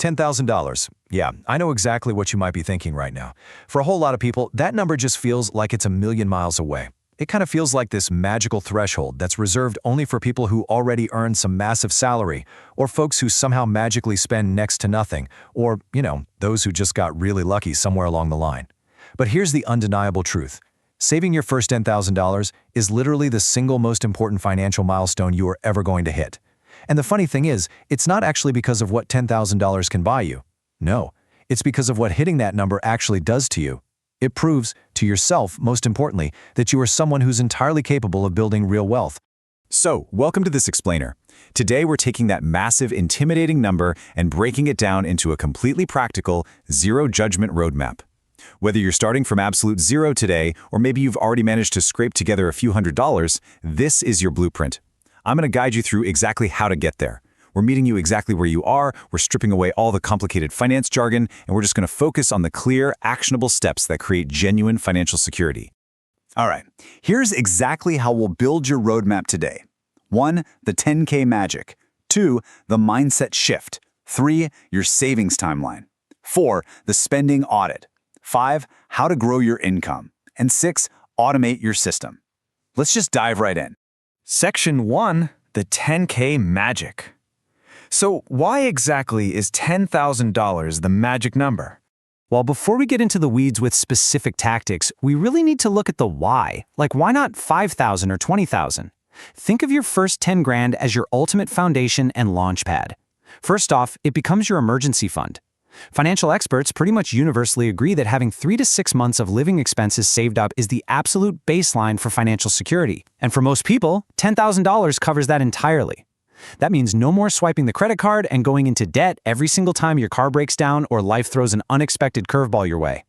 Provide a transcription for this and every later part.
$10,000. Yeah, I know exactly what you might be thinking right now. For a whole lot of people, that number just feels like it's a million miles away. It kind of feels like this magical threshold that's reserved only for people who already earn some massive salary, or folks who somehow magically spend next to nothing, or, those who just got really lucky somewhere along the line. But here's the undeniable truth. Saving your first $10,000 is literally the single most important financial milestone you are ever going to hit. And the funny thing is, it's not actually because of what $10,000 can buy you. No, it's because of what hitting that number actually does to you. It proves, to yourself most importantly, that you are someone who's entirely capable of building real wealth. So, welcome to this explainer. Today we're taking that massive, intimidating number and breaking it down into a completely practical, zero-judgment roadmap. Whether you're starting from absolute zero today, or maybe you've already managed to scrape together a few $100s, this is your blueprint. I'm going to guide you through exactly how to get there. We're meeting you exactly where you are, we're stripping away all the complicated finance jargon, and we're just going to focus on the clear, actionable steps that create genuine financial security. All right, here's exactly how we'll build your roadmap today. 1. The 10K magic. 2. The mindset shift. 3. Your savings timeline. 4. The spending audit. 5. How to grow your income. And 6. Automate your system. Let's just dive right in. Section 1. The 10K magic. So why exactly is $10,000 the magic number? Well, before we get into the weeds with specific tactics, we really need to look at the why. Like, why not 5,000 or 20,000? Think of your first 10 grand as your ultimate foundation and launch pad. First off, it becomes your emergency fund. Financial experts pretty much universally agree that having 3 to 6 months of living expenses saved up is the absolute baseline for financial security. And for most people, $10,000 covers that entirely. That means no more swiping the credit card and going into debt every single time your car breaks down or life throws an unexpected curveball your way.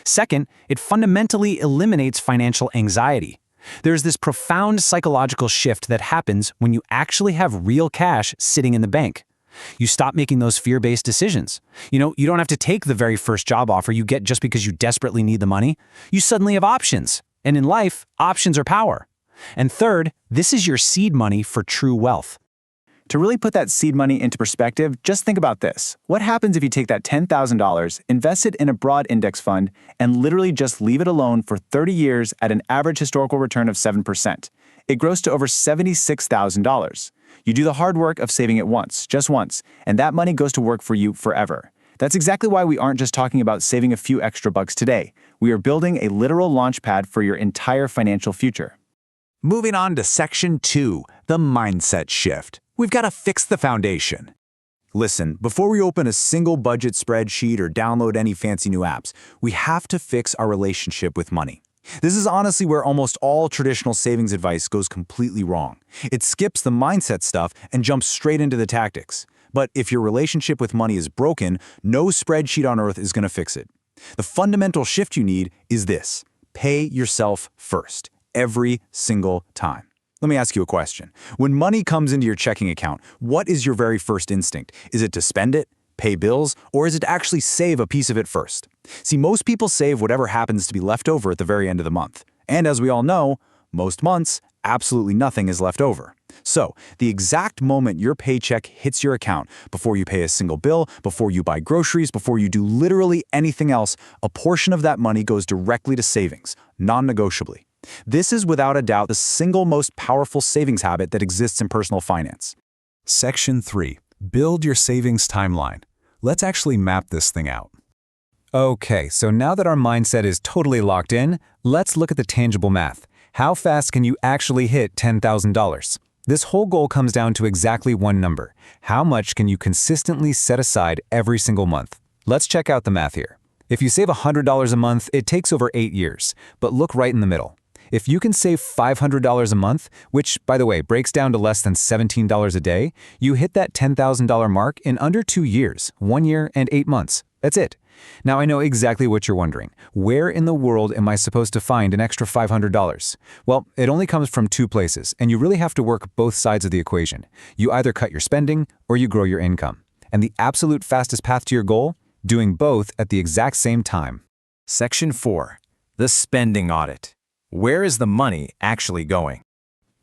Second, it fundamentally eliminates financial anxiety. There's this profound psychological shift that happens when you actually have real cash sitting in the bank. You stop making those fear-based decisions. You don't have to take the very first job offer you get just because you desperately need the money. You suddenly have options. And in life, options are power. And third, this is your seed money for true wealth. To really put that seed money into perspective, just think about this. What happens if you take that $10,000, invest it in a broad index fund, and literally just leave it alone for 30 years at an average historical return of 7%? It grows to over $76,000. You do the hard work of saving it once, just once, and that money goes to work for you forever. That's exactly why we aren't just talking about saving a few extra bucks today. We are building a literal launch pad for your entire financial future. Moving on to Section 2, the mindset shift. We've got to fix the foundation. Listen, before we open a single budget spreadsheet or download any fancy new apps, we have to fix our relationship with money. This is honestly where almost all traditional savings advice goes completely wrong. It skips the mindset stuff and jumps straight into the tactics. But if your relationship with money is broken, no spreadsheet on earth is going to fix it. The fundamental shift you need is this: pay yourself first, every single time. Let me ask you a question. When money comes into your checking account, what is your very first instinct? Is it to spend it, pay bills, or is it to actually save a piece of it first? See, most people save whatever happens to be left over at the very end of the month. And as we all know, most months, absolutely nothing is left over. So, the exact moment your paycheck hits your account, before you pay a single bill, before you buy groceries, before you do literally anything else, a portion of that money goes directly to savings, non-negotiably. This is without a doubt the single most powerful savings habit that exists in personal finance. Section 3. Build your savings timeline. Let's actually map this thing out. Okay, so now that our mindset is totally locked in, let's look at the tangible math. How fast can you actually hit $10,000? This whole goal comes down to exactly one number. How much can you consistently set aside every single month? Let's check out the math here. If you save $100 a month, it takes over 8 years, but look right in the middle. If you can save $500 a month, which, by the way, breaks down to less than $17 a day, you hit that $10,000 mark in under 2 years, 1 year and 8 months. That's it. Now I know exactly what you're wondering. Where in the world am I supposed to find an extra $500? Well, it only comes from 2 places, and you really have to work both sides of the equation. You either cut your spending or you grow your income. And the absolute fastest path to your goal? Doing both at the exact same time. Section 4. The spending audit. Where is the money actually going?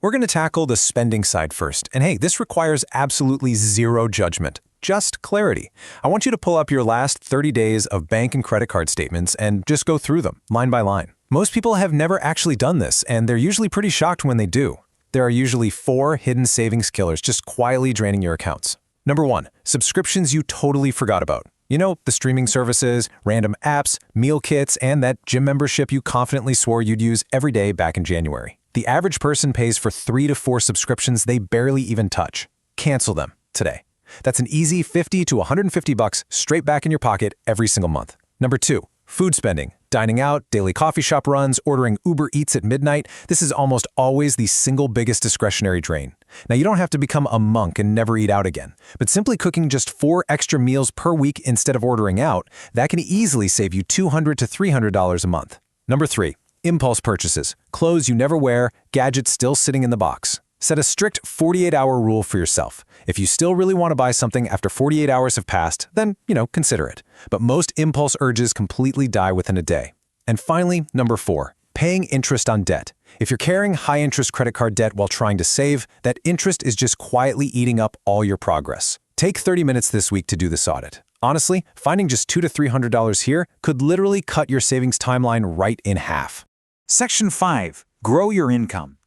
We're going to tackle the spending side first. And hey, this requires absolutely zero judgment. just clarity. I want you to pull up your last 30 days of bank and credit card statements and just go through them, line by line. Most people have never actually done this, and they're usually pretty shocked when they do. There are usually 4 hidden savings killers just quietly draining your accounts. Number 1, subscriptions you totally forgot about. You know, the streaming services, random apps, meal kits, and that gym membership you confidently swore you'd use every day back in January. The average person pays for 3 to 4 subscriptions they barely even touch. Cancel them today. That's an easy $50 to $150 straight back in your pocket every single month. Number 2, food spending. Dining out, daily coffee shop runs, ordering Uber Eats at midnight. This is almost always the single biggest discretionary drain. Now, you don't have to become a monk and never eat out again, but simply cooking just 4 extra meals per week instead of ordering out, that can easily save you $200 to $300 a month. Number 3, impulse purchases. Clothes you never wear, gadgets still sitting in the box. Set a strict 48-hour rule for yourself. If you still really want to buy something after 48 hours have passed, then, consider it. But most impulse urges completely die within a day. And finally, number 4, paying interest on debt. If you're carrying high-interest credit card debt while trying to save, that interest is just quietly eating up all your progress. Take 30 minutes this week to do this audit. Honestly, finding just $200 to $300 here could literally cut your savings timeline right in half. Section 5. Grow your income.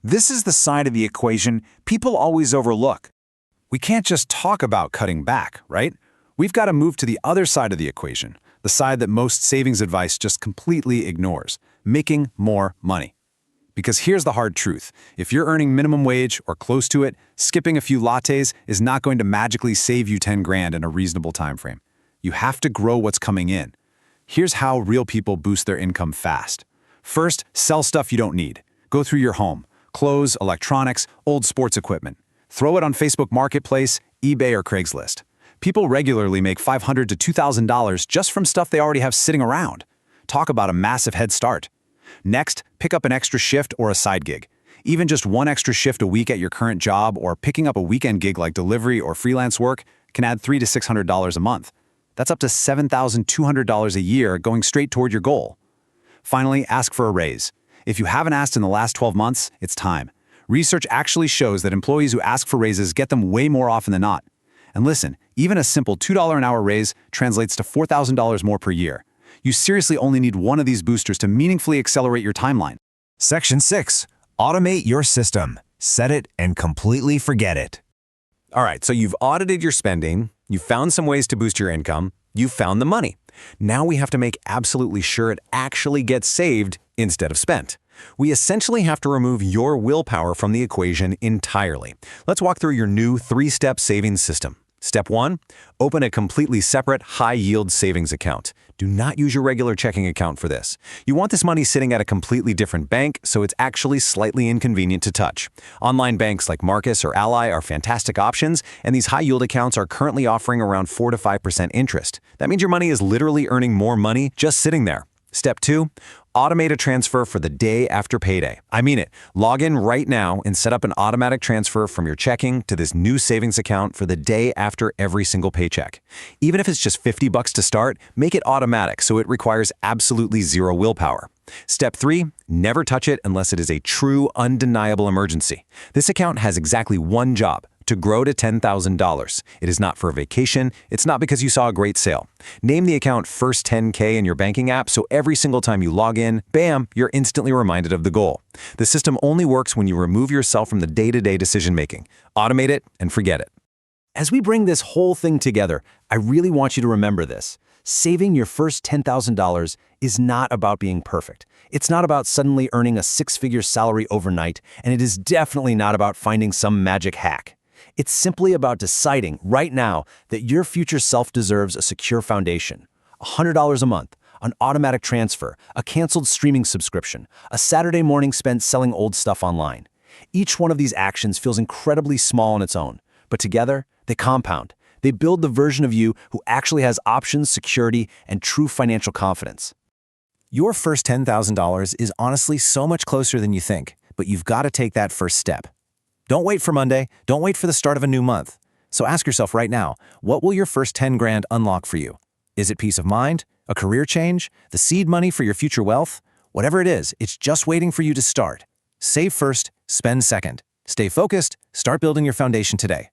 This is the side of the equation people always overlook. We can't just talk about cutting back, right? We've got to move to the other side of the equation, the side that most savings advice just completely ignores, making more money. Because here's the hard truth. If you're earning minimum wage or close to it, skipping a few lattes is not going to magically save you 10 grand in a reasonable time frame. You have to grow what's coming in. Here's how real people boost their income fast. First, sell stuff you don't need. Go through your home. Clothes, electronics, old sports equipment. Throw it on Facebook Marketplace, eBay, or Craigslist. People regularly make $500 to $2,000 just from stuff they already have sitting around. Talk about a massive head start. Next, pick up an extra shift or a side gig. Even just 1 extra shift a week at your current job or picking up a weekend gig like delivery or freelance work can add $300 to $600 a month. That's up to $7,200 a year going straight toward your goal. Finally, ask for a raise. If you haven't asked in the last 12 months, it's time. Research actually shows that employees who ask for raises get them way more often than not. And listen, even a simple $2 an hour raise translates to $4,000 more per year. You seriously only need one of these boosters to meaningfully accelerate your timeline. Section 6, automate your system. Set it and completely forget it. All right, so you've audited your spending, you've found some ways to boost your income, you've found the money. Now we have to make absolutely sure it actually gets saved instead of spent. We essentially have to remove your willpower from the equation entirely. Let's walk through your new 3-step savings system. Step 1, open a completely separate high-yield savings account. Do not use your regular checking account for this. You want this money sitting at a completely different bank, so it's actually slightly inconvenient to touch. Online banks like Marcus or Ally are fantastic options, and these high-yield accounts are currently offering around 4 to 5% interest. That means your money is literally earning more money just sitting there. Step 2, automate a transfer for the day after payday. I mean it. Log in right now and set up an automatic transfer from your checking to this new savings account for the day after every single paycheck. Even if it's just $50 to start, make it automatic so it requires absolutely zero willpower. Step 3, never touch it unless it is a true, undeniable emergency. This account has exactly one job: to grow to $10,000. It is not for a vacation. It's not because you saw a great sale. Name the account First 10K in your banking app so every single time you log in, bam, you're instantly reminded of the goal. The system only works when you remove yourself from the day-to-day decision-making. Automate it and forget it. As we bring this whole thing together, I really want you to remember this. Saving your first $10,000 is not about being perfect. It's not about suddenly earning a 6-figure salary overnight, and it is definitely not about finding some magic hack. It's simply about deciding right now that your future self deserves a secure foundation. $100 a month, an automatic transfer, a canceled streaming subscription, a Saturday morning spent selling old stuff online. Each one of these actions feels incredibly small on its own, but together, they compound. They build the version of you who actually has options, security, and true financial confidence. Your first $10,000 is honestly so much closer than you think, but you've got to take that first step. Don't wait for Monday. Don't wait for the start of a new month. So ask yourself right now, what will your first 10 grand unlock for you? Is it peace of mind, a career change, the seed money for your future wealth? Whatever it is, it's just waiting for you to start. Save first, spend second. Stay focused, start building your foundation today.